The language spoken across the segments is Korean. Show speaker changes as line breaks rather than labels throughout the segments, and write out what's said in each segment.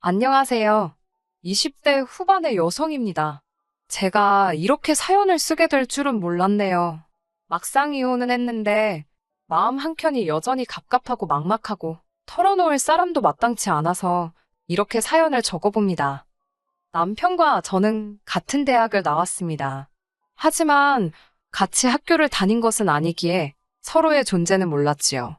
안녕하세요. 20대 후반의 여성입니다. 제가 이렇게 사연을 쓰게 될 줄은 몰랐네요. 막상 이혼은 했는데 마음 한켠이 여전히 갑갑하고 막막하고 털어놓을 사람도 마땅치 않아서 이렇게 사연을 적어봅니다. 남편과 저는 같은 대학을 나왔습니다. 하지만 같이 학교를 다닌 것은 아니기에 서로의 존재는 몰랐지요.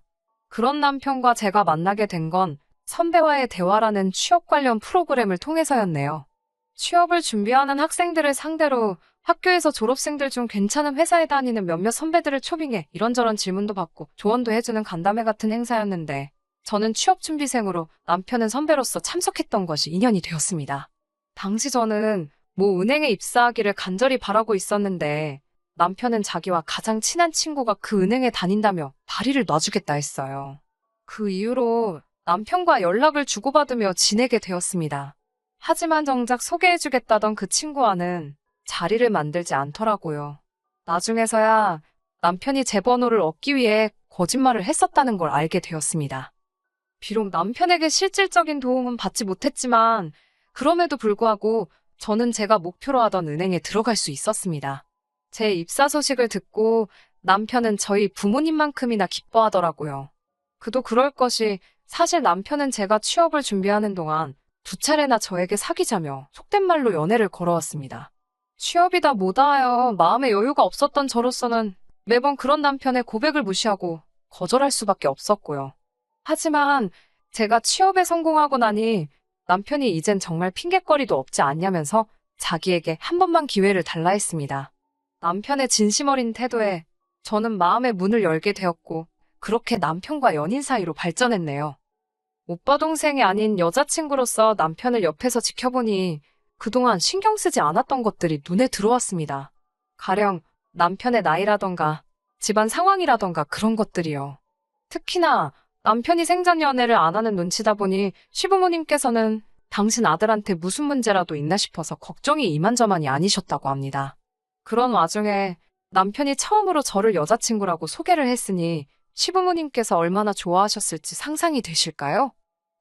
그런 남편과 제가 만나게 된 건 선배와의 대화라는 취업 관련 프로그램을 통해서였네요. 취업을 준비하는 학생들을 상대로 학교에서 졸업생들 중 괜찮은 회사에 다니는 몇몇 선배들을 초빙해 이런저런 질문도 받고 조언도 해주는 간담회 같은 행사였는데 저는 취업 준비생으로 남편은 선배로서 참석했던 것이 인연이 되었습니다. 당시 저는 모 은행에 입사하기를 간절히 바라고 있었는데 남편은 자기와 가장 친한 친구가 그 은행에 다닌다며 다리를 놔주겠다 했어요. 그 이후로 남편과 연락을 주고받으며 지내게 되었습니다. 하지만 정작 소개해주겠다던 그 친구와는 자리를 만들지 않더라고요. 나중에서야 남편이 제 번호를 얻기 위해 거짓말을 했었다는 걸 알게 되었습니다. 비록 남편에게 실질적인 도움은 받지 못했지만 그럼에도 불구하고 저는 제가 목표로 하던 은행에 들어갈 수 있었습니다. 제 입사 소식을 듣고 남편은 저희 부모님만큼이나 기뻐하더라고요. 그도 그럴 것이 사실 남편은 제가 취업을 준비하는 동안 두 차례나 저에게 사귀자며 속된 말로 연애를 걸어왔습니다. 취업이다 뭐다 하여 마음의 여유가 없었던 저로서는 매번 그런 남편의 고백을 무시하고 거절할 수밖에 없었고요. 하지만 제가 취업에 성공하고 나니 남편이 이젠 정말 핑곗거리도 없지 않냐면서 자기에게 한 번만 기회를 달라 했습니다. 남편의 진심 어린 태도에 저는 마음의 문을 열게 되었고 그렇게 남편과 연인 사이로 발전했네요. 오빠 동생이 아닌 여자친구로서 남편을 옆에서 지켜보니 그동안 신경 쓰지 않았던 것들이 눈에 들어왔습니다. 가령 남편의 나이라던가 집안 상황이라던가 그런 것들이요. 특히나 남편이 생전 연애를 안 하는 눈치다 보니 시부모님께서는 당신 아들한테 무슨 문제라도 있나 싶어서 걱정이 이만저만이 아니셨다고 합니다. 그런 와중에 남편이 처음으로 저를 여자친구라고 소개를 했으니 시부모님께서 얼마나 좋아하셨을지 상상이 되실까요?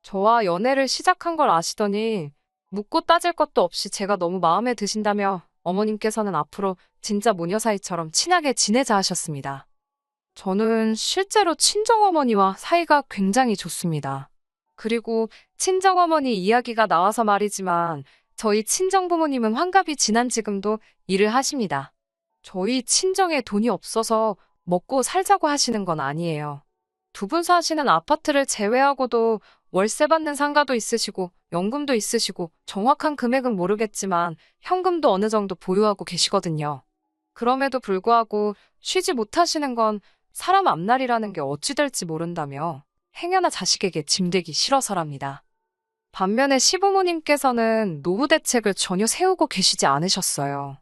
저와 연애를 시작한 걸 아시더니 묻고 따질 것도 없이 제가 너무 마음에 드신다며 어머님께서는 앞으로 진짜 모녀 사이처럼 친하게 지내자 하셨습니다. 저는 실제로 친정어머니와 사이가 굉장히 좋습니다. 그리고 친정어머니 이야기가 나와서 말이지만 저희 친정부모님은 환갑이 지난 지금도 일을 하십니다. 저희 친정에 돈이 없어서 먹고 살자고 하시는 건 아니에요. 두 분 사시는 아파트를 제외하고도 월세 받는 상가도 있으시고 연금도 있으시고 정확한 금액은 모르겠지만 현금도 어느 정도 보유하고 계시거든요. 그럼에도 불구하고 쉬지 못하시는 건 사람 앞날이라는 게 어찌 될지 모른다며 행여나 자식에게 짐되기 싫어서랍니다. 반면에 시부모님께서는 노후 대책을 전혀 세우고 계시지 않으셨어요.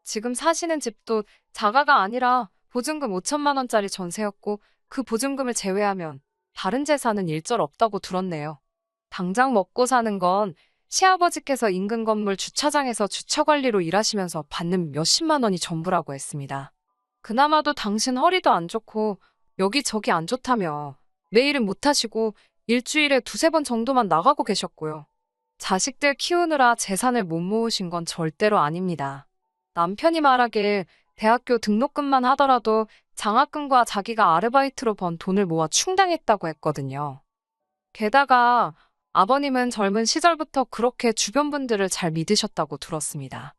지금 사시는 집도 자가가 아니라 보증금 5천만 원짜리 전세였고 그 보증금을 제외하면 다른 재산은 일절 없다고 들었네요. 당장 먹고 사는 건 시아버지께서 인근 건물 주차장에서 주차관리로 일하시면서 받는 몇십만 원이 전부라고 했습니다. 그나마도 당신 허리도 안 좋고 여기저기 안 좋다며 매일은 못 하시고 일주일에 두세 번 정도만 나가고 계셨고요. 자식들 키우느라 재산을 못 모으신 건 절대로 아닙니다. 남편이 말하길 대학교 등록금만 하더라도 장학금과 자기가 아르바이트로 번 돈을 모아 충당했다고 했거든요. 게다가 아버님은 젊은 시절부터 그렇게 주변 분들을 잘 믿으셨다고 들었습니다.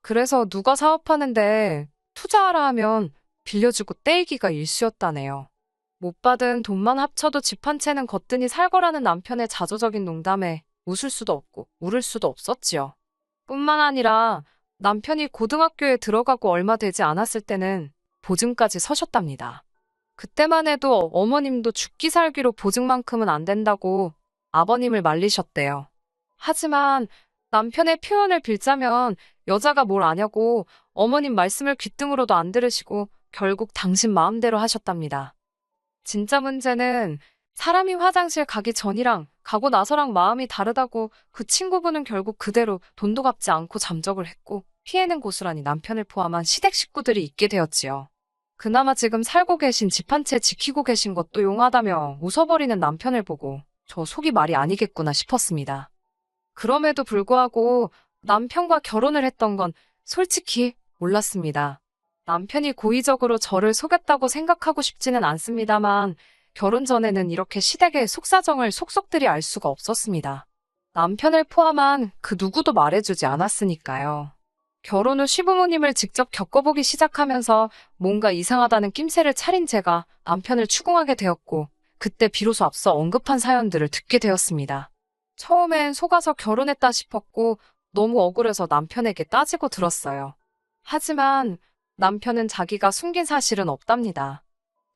그래서 누가 사업하는데 투자하라 하면 빌려주고 떼이기가 일쑤였다네요. 못 받은 돈만 합쳐도 집 한 채는 거뜬히 살 거라는 남편의 자조적인 농담에 웃을 수도 없고 울을 수도 없었지요. 뿐만 아니라 남편이 고등학교에 들어가고 얼마 되지 않았을 때는 보증까지 서셨답니다. 그때만 해도 어머님도 죽기 살기로 보증만큼은 안 된다고 아버님을 말리셨대요. 하지만 남편의 표현을 빌자면 여자가 뭘 아냐고 어머님 말씀을 귓등으로도 안 들으시고 결국 당신 마음대로 하셨답니다. 진짜 문제는 사람이 화장실 가기 전이랑 가고 나서랑 마음이 다르다고 그 친구분은 결국 그대로 돈도 갚지 않고 잠적을 했고 피해는 고스란히 남편을 포함한 시댁 식구들이 있게 되었지요. 그나마 지금 살고 계신 집 한 채 지키고 계신 것도 용하다며 웃어버리는 남편을 보고 저 속이 말이 아니겠구나 싶었습니다. 그럼에도 불구하고 남편과 결혼을 했던 건 솔직히 몰랐습니다. 남편이 고의적으로 저를 속였다고 생각하고 싶지는 않습니다만 결혼 전에는 이렇게 시댁의 속사정을 속속들이 알 수가 없었습니다. 남편을 포함한 그 누구도 말해주지 않았으니까요. 결혼 후 시부모님을 직접 겪어보기 시작하면서 뭔가 이상하다는 낌새를 차린 제가 남편을 추궁하게 되었고 그때 비로소 앞서 언급한 사연들을 듣게 되었습니다. 처음엔 속아서 결혼했다 싶었고 너무 억울해서 남편에게 따지고 들었어요. 하지만 남편은 자기가 숨긴 사실은 없답니다.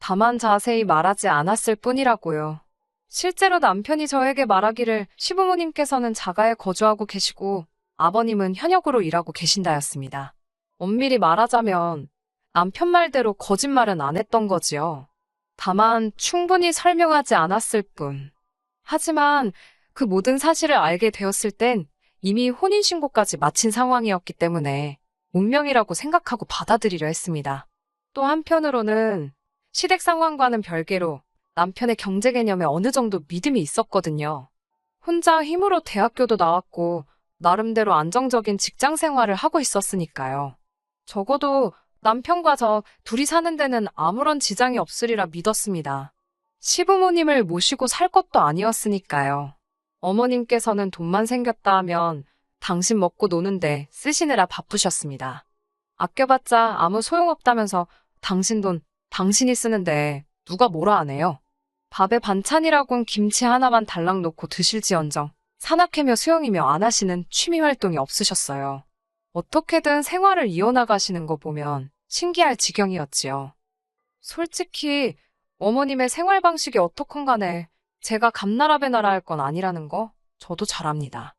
다만 자세히 말하지 않았을 뿐이라고요. 실제로 남편이 저에게 말하기를 시부모님께서는 자가에 거주하고 계시고 아버님은 현역으로 일하고 계신다였습니다. 엄밀히 말하자면 남편 말대로 거짓말은 안 했던 거지요. 다만 충분히 설명하지 않았을 뿐. 하지만 그 모든 사실을 알게 되었을 땐 이미 혼인신고까지 마친 상황이었기 때문에 운명이라고 생각하고 받아들이려 했습니다. 또 한편으로는 시댁 상황과는 별개로 남편의 경제 개념에 어느 정도 믿음이 있었거든요. 혼자 힘으로 대학교도 나왔고 나름대로 안정적인 직장 생활을 하고 있었으니까요. 적어도 남편과 저 둘이 사는 데는 아무런 지장이 없으리라 믿었습니다. 시부모님을 모시고 살 것도 아니었으니까요. 어머님께서는 돈만 생겼다 하면 당신 먹고 노는데 쓰시느라 바쁘셨습니다. 아껴봤자 아무 소용없다면서 당신 돈 당신이 쓰는데 누가 뭐라 하네요. 밥에 반찬이라곤 김치 하나만 달랑 놓고 드실지언정 산악회며 수영이며 안 하시는 취미 활동이 없으셨어요. 어떻게든 생활을 이어나가시는 거 보면 신기할 지경이었지요. 솔직히 어머님의 생활 방식이 어떻건 간에 제가 감나라배나라 할 건 아니라는 거 저도 잘 압니다.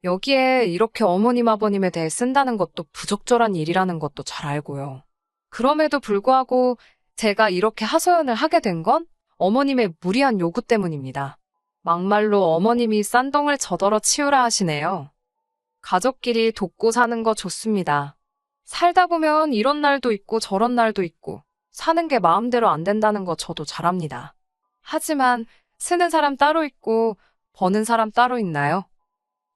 여기에 이렇게 어머님 아버님에 대해 쓴다는 것도 부적절한 일이라는 것도 잘 알고요. 그럼에도 불구하고 제가 이렇게 하소연을 하게 된 건 어머님의 무리한 요구 때문입니다. 막말로 어머님이 싼동을 저더러 치우라 하시네요. 가족끼리 돕고 사는 거 좋습니다. 살다 보면 이런 날도 있고 저런 날도 있고 사는 게 마음대로 안 된다는 거 저도 잘 압니다. 하지만 쓰는 사람 따로 있고 버는 사람 따로 있나요?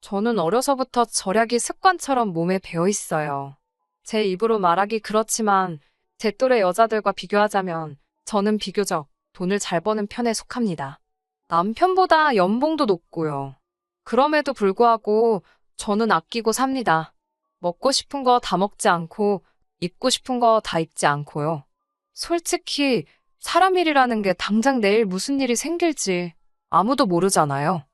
저는 어려서부터 절약이 습관처럼 몸에 배어 있어요. 제 입으로 말하기 그렇지만 제 또래 여자들과 비교하자면 저는 비교적 돈을 잘 버는 편에 속합니다. 남편보다 연봉도 높고요. 그럼에도 불구하고 저는 아끼고 삽니다. 먹고 싶은 거 다 먹지 않고 입고 싶은 거 다 입지 않고요. 솔직히 사람 일이라는 게 당장 내일 무슨 일이 생길지 아무도 모르잖아요.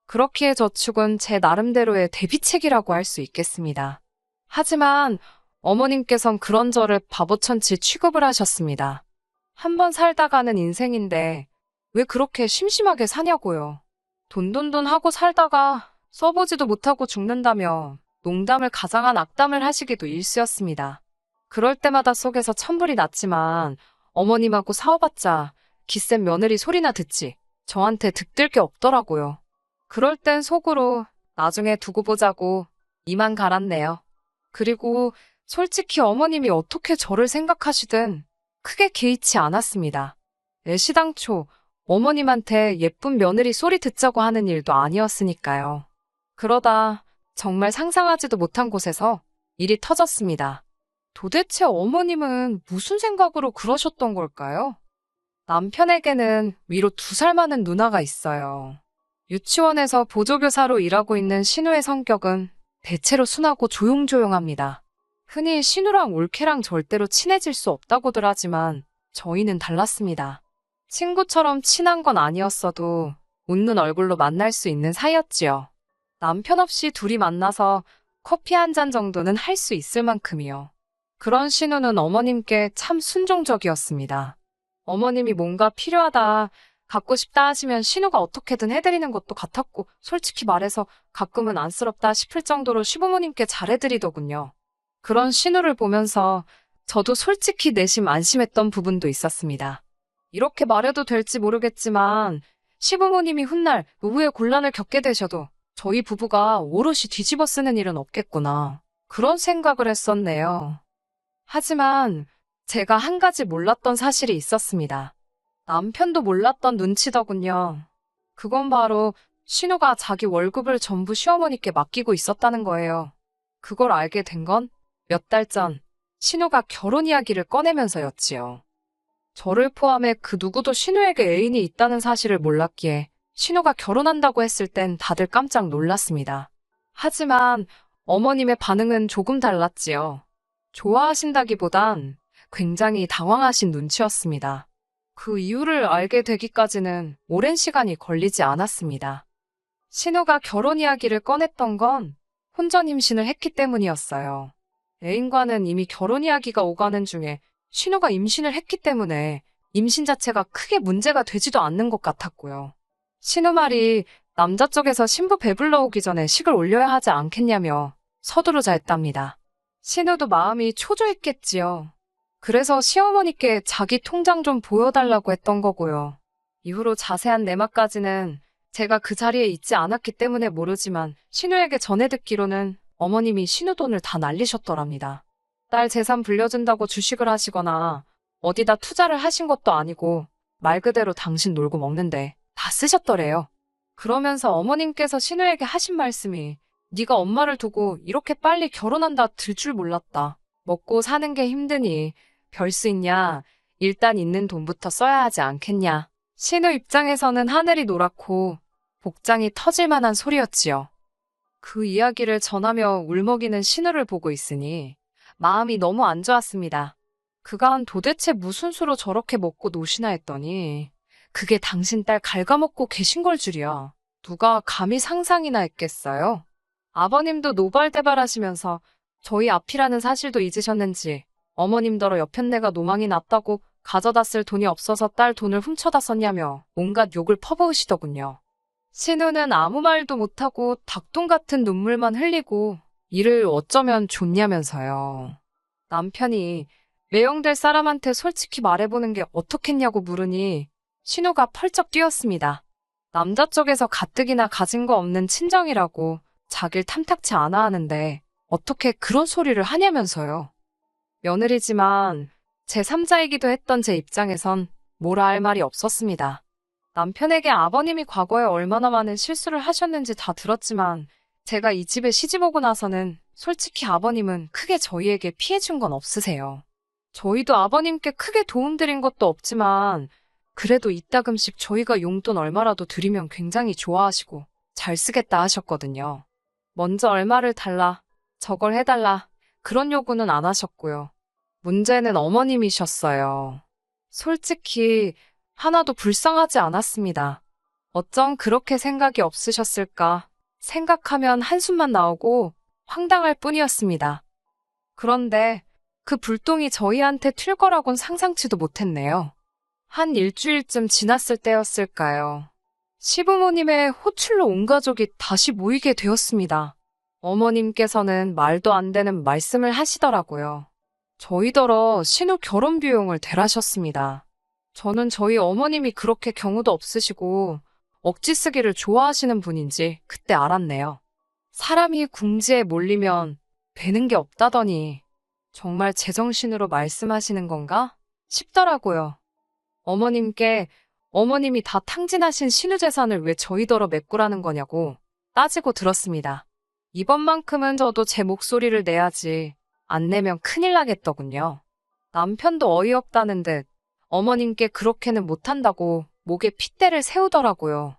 그렇기에 저축은 제 나름대로의 대비책이라고 할 수 있겠습니다. 하지만 어머님께선 그런 저를 바보천치 취급을 하셨습니다. 한번 살다가는 인생인데 왜 그렇게 심심하게 사냐고요. 돈돈돈 하고 살다가 써보지도 못하고 죽는다며 농담을 가장한 악담을 하시기도 일쑤였습니다. 그럴 때마다 속에서 천불이 났지만 어머님하고 싸워봤자 기센 며느리 소리나 듣지 저한테 득들 게 없더라고요. 그럴 땐 속으로 나중에 두고 보자고 이만 갈았네요. 그리고 솔직히 어머님이 어떻게 저를 생각하시든 크게 개의치 않았습니다. 애시당초 어머님한테 예쁜 며느리 소리 듣자고 하는 일도 아니었으니까요. 그러다 정말 상상하지도 못한 곳에서 일이 터졌습니다. 도대체 어머님은 무슨 생각으로 그러셨던 걸까요? 남편에게는 위로 2살 많은 누나가 있어요. 유치원에서 보조교사로 일하고 있는 신우의 성격은 대체로 순하고 조용조용합니다. 흔히 신우랑 올케랑 절대로 친해질 수 없다고들 하지만 저희는 달랐습니다. 친구처럼 친한 건 아니었어도 웃는 얼굴로 만날 수 있는 사이였지요. 남편 없이 둘이 만나서 커피 한 잔 정도는 할 수 있을 만큼이요. 그런 신우는 어머님께 참 순종적이었습니다. 어머님이 뭔가 필요하다, 갖고 싶다 하시면 신우가 어떻게든 해드리는 것도 같았고 솔직히 말해서 가끔은 안쓰럽다 싶을 정도로 시부모님께 잘해드리더군요. 그런 신우를 보면서 저도 솔직히 내심 안심했던 부분도 있었습니다. 이렇게 말해도 될지 모르겠지만 시부모님이 훗날 노후의 곤란을 겪게 되셔도 저희 부부가 오롯이 뒤집어 쓰는 일은 없겠구나. 그런 생각을 했었네요. 하지만 제가 한 가지 몰랐던 사실이 있었습니다. 남편도 몰랐던 눈치더군요. 그건 바로 신우가 자기 월급을 전부 시어머니께 맡기고 있었다는 거예요. 그걸 알게 된 건 몇 달 전, 신우가 결혼 이야기를 꺼내면서였지요. 저를 포함해 그 누구도 신우에게 애인이 있다는 사실을 몰랐기에 신우가 결혼한다고 했을 땐 다들 깜짝 놀랐습니다. 하지만 어머님의 반응은 조금 달랐지요. 좋아하신다기보단 굉장히 당황하신 눈치였습니다. 그 이유를 알게 되기까지는 오랜 시간이 걸리지 않았습니다. 신우가 결혼 이야기를 꺼냈던 건 혼전 임신을 했기 때문이었어요. 애인과는 이미 결혼 이야기가 오가는 중에 신우가 임신을 했기 때문에 임신 자체가 크게 문제가 되지도 않는 것 같았고요. 신우 말이 남자 쪽에서 신부 배불러 오기 전에 식을 올려야 하지 않겠냐며 서두르자 했답니다. 신우도 마음이 초조했겠지요. 그래서 시어머니께 자기 통장 좀 보여달라고 했던 거고요. 이후로 자세한 내막까지는 제가 그 자리에 있지 않았기 때문에 모르지만 신우에게 전해 듣기로는 어머님이 신우 돈을 다 날리셨더랍니다. 딸 재산 불려준다고 주식을 하시거나 어디다 투자를 하신 것도 아니고 말 그대로 당신 놀고 먹는데 다 쓰셨더래요. 그러면서 어머님께서 신우에게 하신 말씀이 네가 엄마를 두고 이렇게 빨리 결혼한다 들 줄 몰랐다. 먹고 사는 게 힘드니 별 수 있냐. 일단 있는 돈부터 써야 하지 않겠냐. 신우 입장에서는 하늘이 노랗고 복장이 터질 만한 소리였지요. 그 이야기를 전하며 울먹이는 신우를 보고 있으니 마음이 너무 안 좋았습니다. 그간 도대체 무슨 수로 저렇게 먹고 노시나 했더니 그게 당신 딸 갉아먹고 계신 걸 줄이야. 누가 감히 상상이나 했겠어요? 아버님도 노발대발하시면서 저희 앞이라는 사실도 잊으셨는지 어머님더러 여편네가 노망이 났다고 가져다 쓸 돈이 없어서 딸 돈을 훔쳐다 썼냐며 온갖 욕을 퍼부으시더군요. 신우는 아무 말도 못하고 닭똥 같은 눈물만 흘리고 이를 어쩌면 좋냐면서요. 남편이 매형될 사람한테 솔직히 말해보는 게 어떻겠냐고 물으니 신우가 펄쩍 뛰었습니다. 남자 쪽에서 가뜩이나 가진 거 없는 친정이라고 자길 탐탁치 않아 하는데 어떻게 그런 소리를 하냐면서요. 며느리지만 제3자이기도 했던 제 입장에선 뭐라 할 말이 없었습니다. 남편에게 아버님이 과거에 얼마나 많은 실수를 하셨는지 다 들었지만 제가 이 집에 시집 오고 나서는 솔직히 아버님은 크게 저희에게 피해 준 건 없으세요. 저희도 아버님께 크게 도움드린 것도 없지만 그래도 이따금씩 저희가 용돈 얼마라도 드리면 굉장히 좋아하시고 잘 쓰겠다 하셨거든요. 먼저 얼마를 달라, 저걸 해달라 그런 요구는 안 하셨고요. 문제는 어머님이셨어요. 솔직히 하나도 불쌍하지 않았습니다. 어쩜 그렇게 생각이 없으셨을까 생각하면 한숨만 나오고 황당할 뿐이었습니다. 그런데 그 불똥이 저희한테 튈 거라곤 상상치도 못했네요. 한 일주일쯤 지났을 때였을까요? 시부모님의 호출로 온 가족이 다시 모이게 되었습니다. 어머님께서는 말도 안 되는 말씀을 하시더라고요. 저희더러 신우 결혼 비용을 대라셨습니다. 저는 저희 어머님이 그렇게 경우도 없으시고 억지 쓰기를 좋아하시는 분인지 그때 알았네요. 사람이 궁지에 몰리면 되는 게 없다더니 정말 제정신으로 말씀하시는 건가 싶더라고요. 어머님께 어머님이 다 탕진하신 신우 재산을 왜 저희더러 메꾸라는 거냐고 따지고 들었습니다. 이번만큼은 저도 제 목소리를 내야지 안 내면 큰일 나겠더군요. 남편도 어이없다는 듯 어머님께 그렇게는 못한다고 목에 핏대를 세우더라고요.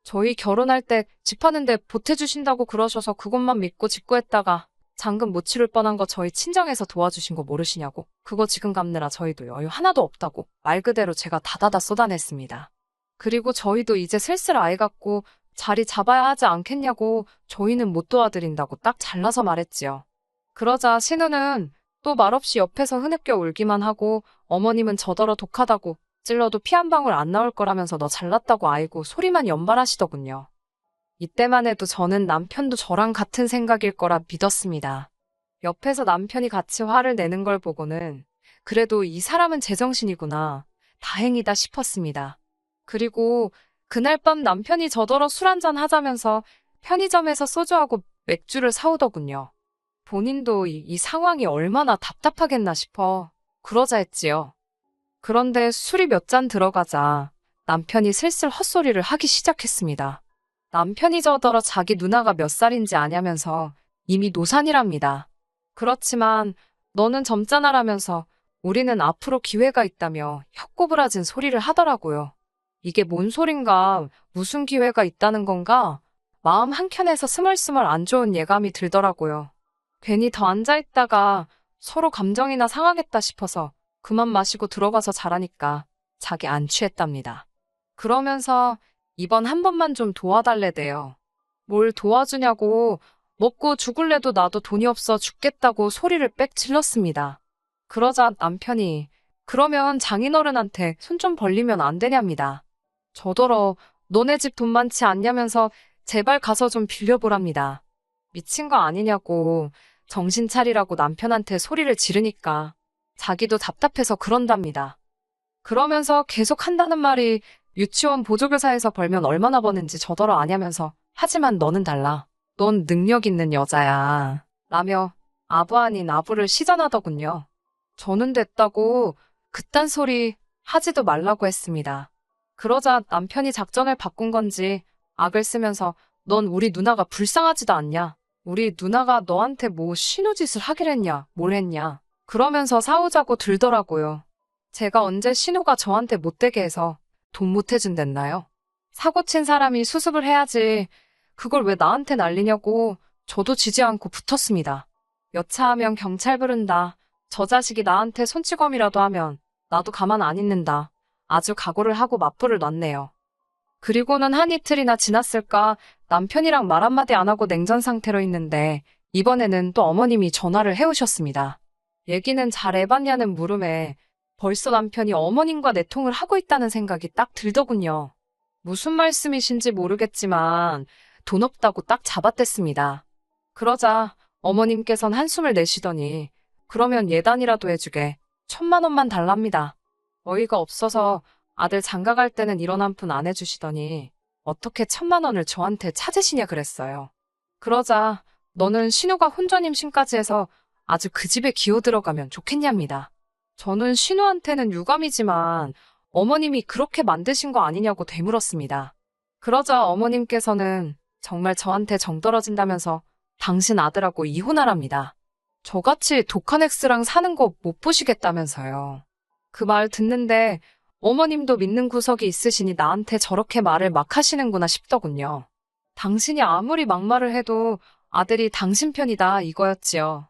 저희 결혼할 때 집 하는데 보태주신다고 그러셔서 그것만 믿고 직구했다가 잔금 못 치를 뻔한 거 저희 친정에서 도와주신 거 모르시냐고. 그거 지금 갚느라 저희도 여유 하나도 없다고 말 그대로 제가 다다다 쏟아냈습니다. 그리고 저희도 이제 슬슬 아이 갖고 자리 잡아야 하지 않겠냐고 저희는 못 도와드린다고 딱 잘라서 말했지요. 그러자 신우는 또 말없이 옆에서 흐느껴 울기만 하고 어머님은 저더러 독하다고 찔러도 피 한 방울 안 나올 거라면서 너 잘났다고 아이고 소리만 연발하시더군요. 이때만 해도 저는 남편도 저랑 같은 생각일 거라 믿었습니다. 옆에서 남편이 같이 화를 내는 걸 보고는 그래도 이 사람은 제정신이구나. 다행이다 싶었습니다. 그리고 그날 밤 남편이 저더러 술 한잔 하자면서 편의점에서 소주하고 맥주를 사오더군요. 본인도 이 상황이 얼마나 답답하겠나 싶어 그러자 했지요. 그런데 술이 몇 잔 들어가자 남편이 슬슬 헛소리를 하기 시작했습니다. 남편이 저더러 자기 누나가 몇 살인지 아냐면서 이미 노산이랍니다. 그렇지만 너는 젊잖아라면서 우리는 앞으로 기회가 있다며 혀꼬부라진 소리를 하더라고요. 이게 뭔 소린가, 무슨 기회가 있다는 건가? 마음 한켠에서 스멀스멀 안 좋은 예감이 들더라고요. 괜히 더 앉아있다가 서로 감정이나 상하겠다 싶어서 그만 마시고 들어가서 자라니까 자기 안 취했답니다. 그러면서 이번 한 번만 좀 도와달래대요. 뭘 도와주냐고, 먹고 죽을래도 나도 돈이 없어 죽겠다고 소리를 빽 질렀습니다. 그러자 남편이 그러면 장인어른한테 손 좀 벌리면 안 되냐입니다. 저더러 너네 집 돈 많지 않냐면서 제발 가서 좀 빌려보랍니다. 미친 거 아니냐고 정신 차리라고 남편한테 소리를 지르니까 자기도 답답해서 그런답니다. 그러면서 계속 한다는 말이 유치원 보조교사에서 벌면 얼마나 버는지 저더러 아냐면서 하지만 너는 달라. 넌 능력 있는 여자야. 라며 아부 아닌 아부를 시전하더군요. 저는 됐다고 그딴 소리 하지도 말라고 했습니다. 그러자 남편이 작전을 바꾼 건지 악을 쓰면서 넌 우리 누나가 불쌍하지도 않냐? 우리 누나가 너한테 뭐 신우짓을 하길 했냐? 뭘 했냐? 그러면서 싸우자고 들더라고요. 제가 언제 신우가 저한테 못되게 해서 돈 못 해준댔나요? 사고 친 사람이 수습을 해야지 그걸 왜 나한테 난리냐고 저도 지지 않고 붙었습니다. 여차하면 경찰 부른다. 저 자식이 나한테 손찌검이라도 하면 나도 가만 안 있는다. 아주 각오를 하고 맞불을 놨네요. 그리고는 한 이틀이나 지났을까 남편이랑 말 한마디 안 하고 냉전 상태로 있는데 이번에는 또 어머님이 전화를 해오셨습니다. 얘기는 잘 해봤냐는 물음에 벌써 남편이 어머님과 내통을 하고 있다는 생각이 딱 들더군요. 무슨 말씀이신지 모르겠지만 돈 없다고 딱 잡아댔습니다. 그러자 어머님께선 한숨을 내쉬더니 그러면 예단이라도 해주게 1,000만 원만 달랍니다. 어이가 없어서 아들 장가 갈 때는 이런 한 푼 안 해주시더니 어떻게 1,000만 원을 저한테 찾으시냐 그랬어요. 그러자 너는 신우가 혼전임신까지 해서 아주 그 집에 기어 들어가면 좋겠냐입니다. 저는 신우한테는 유감이지만 어머님이 그렇게 만드신 거 아니냐고 되물었습니다. 그러자 어머님께서는 정말 저한테 정 떨어진다면서 당신 아들하고 이혼하랍니다. 저같이 독한 엑스랑 사는 거 못 보시겠다면서요. 그 말 듣는데 어머님도 믿는 구석이 있으시니 나한테 저렇게 말을 막 하시는구나 싶더군요. 당신이 아무리 막말을 해도 아들이 당신 편이다 이거였지요.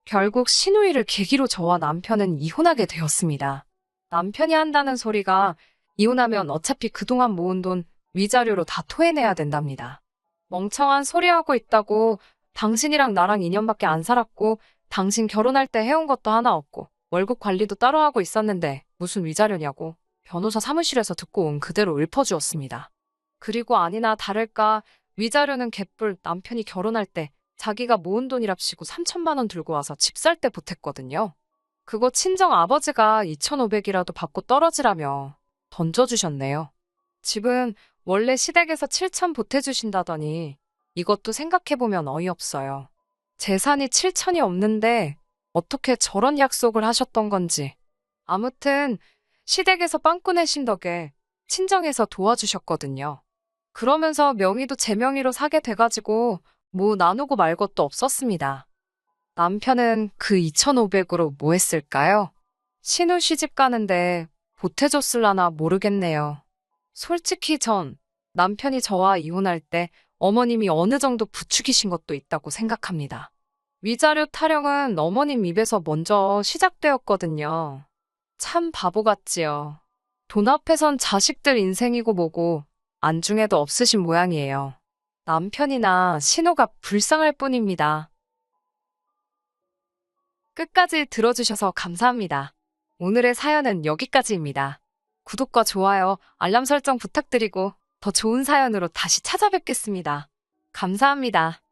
결국 신우이를 계기로 저와 남편은 이혼하게 되었습니다. 남편이 한다는 소리가 이혼하면 어차피 그동안 모은 돈 위자료로 다 토해내야 된답니다. 멍청한 소리하고 있다고 당신이랑 나랑 2년밖에 안 살았고 당신 결혼할 때 해온 것도 하나 없고 월급 관리도 따로 하고 있었는데 무슨 위자료냐고 변호사 사무실에서 듣고 온 그대로 읊어주었습니다. 그리고 아니나 다를까 위자료는 개뿔 남편이 결혼할 때 자기가 모은 돈이랍시고 3,000만 원 들고 와서 집 살 때 보탰거든요. 그거 친정 아버지가 2,500이라도 받고 떨어지라며 던져주셨네요. 집은 원래 시댁에서 7,000 보태주신다더니 이것도 생각해보면 어이없어요. 재산이 7,000이 없는데 어떻게 저런 약속을 하셨던 건지. 아무튼 시댁에서 빵꾸 내신 덕에 친정에서 도와주셨거든요. 그러면서 명의도 제 명의로 사게 돼가지고 뭐 나누고 말 것도 없었습니다. 남편은 그 2,500으로 뭐 했을까요? 신우 시집 가는데 보태줬을라나 모르겠네요. 솔직히 전 남편이 저와 이혼할 때 어머님이 어느 정도 부추기신 것도 있다고 생각합니다. 위자료 타령은 어머님 입에서 먼저 시작되었거든요. 참 바보 같지요. 돈 앞에선 자식들 인생이고 뭐고 안중에도 없으신 모양이에요. 남편이나 신우가 불쌍할 뿐입니다. 끝까지 들어주셔서 감사합니다. 오늘의 사연은 여기까지입니다. 구독과 좋아요, 알람 설정 부탁드리고 더 좋은 사연으로 다시 찾아뵙겠습니다. 감사합니다.